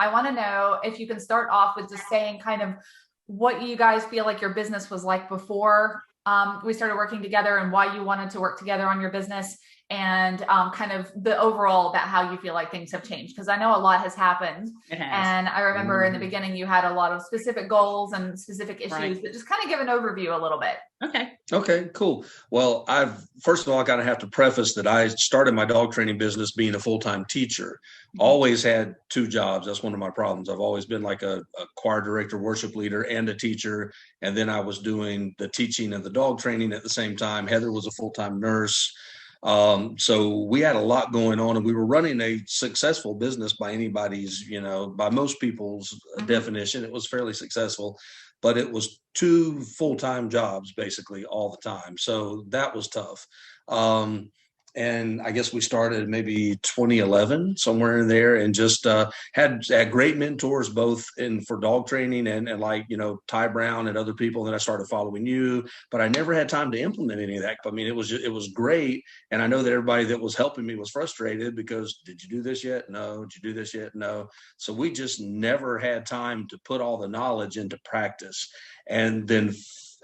I want to know if you can start off with just saying kind of what you guys feel like your business was like before we started working together, and why you wanted to work together on your business, and kind of the overall about how you feel like things have changed. Because I know a lot has happened. It has. And I remember in the beginning you had a lot of specific goals and specific issues, but just kind of give an overview a little bit. Okay, cool. Well, first of all, I kind of have to preface that I started my dog training business being a full-time teacher. Always had two jobs. That's one of my problems. I've always been like a choir director, worship leader, and a teacher. And then I was doing the teaching and the dog training at the same time. Heather was a full-time nurse. So we had a lot going on, and we were running a successful business by anybody's, by most people's definition. It was fairly successful, but it was two full-time jobs basically all the time. So that was tough. And I guess we started maybe 2011, somewhere in there, and just had great mentors, both for dog training and like, Ty Brown and other people. Then I started following you, but I never had time to implement any of that. I mean, it was great. And I know that everybody that was helping me was frustrated because, did you do this yet? No. Did you do this yet? No. So we just never had time to put all the knowledge into practice. And then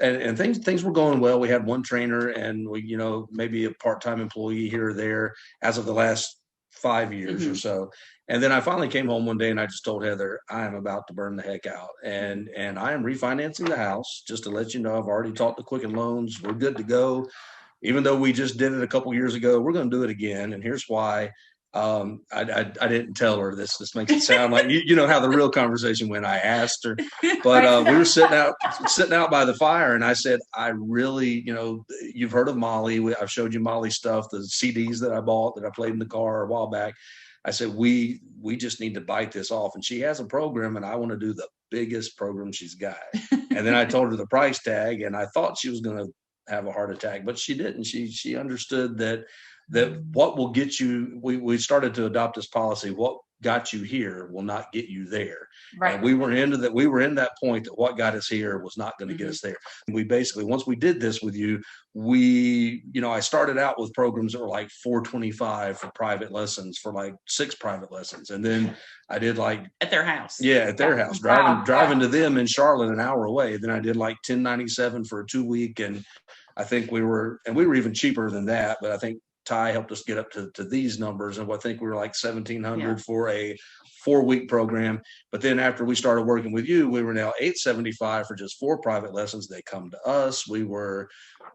and things were going well. We had one trainer and we, maybe a part-time employee here or there as of the last 5 years or so. And then I finally came home one day and I just told Heather, I am about to burn the heck out. And I am refinancing the house. Just to let you know, I've already talked to Quicken Loans. We're good to go. Even though we just did it a couple years ago, we're going to do it again. And here's why. I didn't tell her this. This makes it sound like you know how the real conversation went. I asked her, but we were sitting out by the fire, and I said, I really, you've heard of Molly. I've showed you Molly stuff, the CDs that I bought that I played in the car a while back. I said, we just need to bite this off, and she has a program, and I want to do the biggest program she's got. And then I told her the price tag, and I thought she was going to have a heart attack, but she didn't. She understood that what will get you, we started to adopt this policy, what got you here will not get you there. Right. And we were in that point that what got us here was not going to get us there. And we basically, once we did this with you, I started out with programs that were like $425 for private lessons, for like 6 private lessons. And then I did like at their house. Yeah, at their house, driving to them in Charlotte, an hour away. Then I did like $1097 for a 2-week. And I think we were even cheaper than that, but I think Ty helped us get up to these numbers, and I think we were like $1,700 for a 4-week program. But then after we started working with you, we were now $875 for just 4 private lessons. They come to us. We were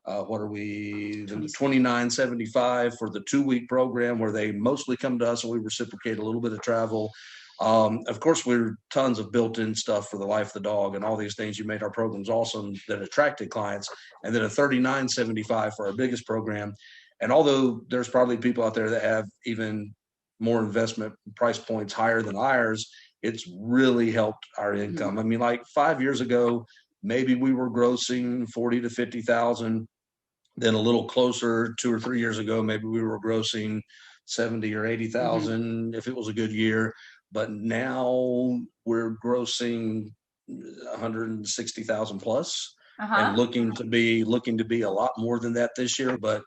$29.75 for the 2-week program, where they mostly come to us and we reciprocate a little bit of travel. Of course, we're tons of built-in stuff for the life of the dog and all these things. You made our programs awesome that attracted clients. And then a $39.75 for our biggest program. And although there's probably people out there that have even more investment price points higher than ours, it's really helped our income. I mean, like 5 years ago, maybe we were grossing 40 to 50,000. Then a little closer, 2 or 3 years ago, maybe we were grossing 70 or 80,000 if it was a good year. But now we're grossing 160,000 plus, and looking to be a lot more than that this year. But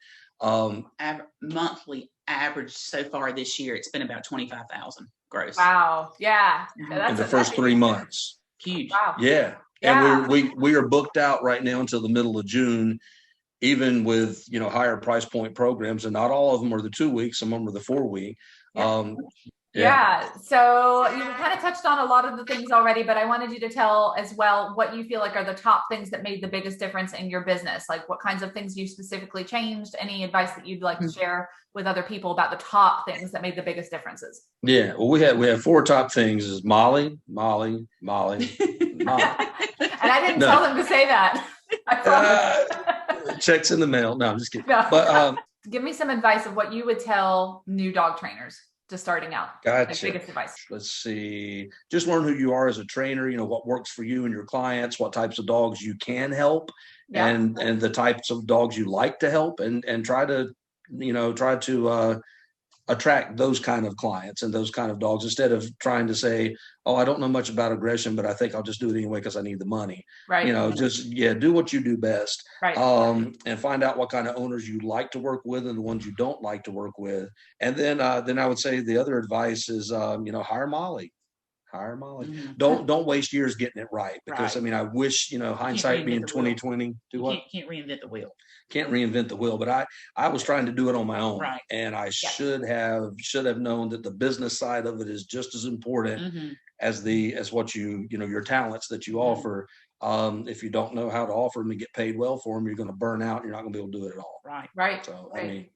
monthly average so far this year, it's been about 25,000 gross. Wow. Yeah. In the first 3 months. Huge. Wow. Yeah. And we are booked out right now until the middle of June, even with, higher price point programs, and not all of them are the 2 weeks. Some of them are the 4-week. Yeah. So you kind of touched on a lot of the things already, but I wanted you to tell as well what you feel like are the top things that made the biggest difference in your business. Like what kinds of things you specifically changed, any advice that you'd like to share with other people about the top things that made the biggest differences. Yeah. Well, we have 4 top things: is Molly. And I didn't tell them to say that. Checks in the mail. No, I'm just kidding. No. But give me some advice of what you would tell new dog trainers just starting out. Gotcha. Like biggest advice. Let's see. Just learn who you are as a trainer, what works for you and your clients, what types of dogs you can help, and the types of dogs you like to help, and try to attract those kind of clients and those kind of dogs, instead of trying to say, oh, I don't know much about aggression, but I think I'll just do it anyway because I need the money. Right. Do what you do best. Right. And find out what kind of owners you like to work with and the ones you don't like to work with. And then I would say the other advice is, hire Molly. hire Molly. Mhm. Don't waste years getting it right, because Right. I mean, I wish, hindsight reinvent being the wheel. 2020. Do what? Can't reinvent the wheel. Can't reinvent the wheel, but I was trying to do it on my own, Right. and I should have known that the business side of it is just as important Mm-hmm. as what your talents that you Mhm. offer. If you don't know how to offer them and get paid well for them, you're going to burn out. You're not going to be able to do it at all. Right. Right. So right. I mean,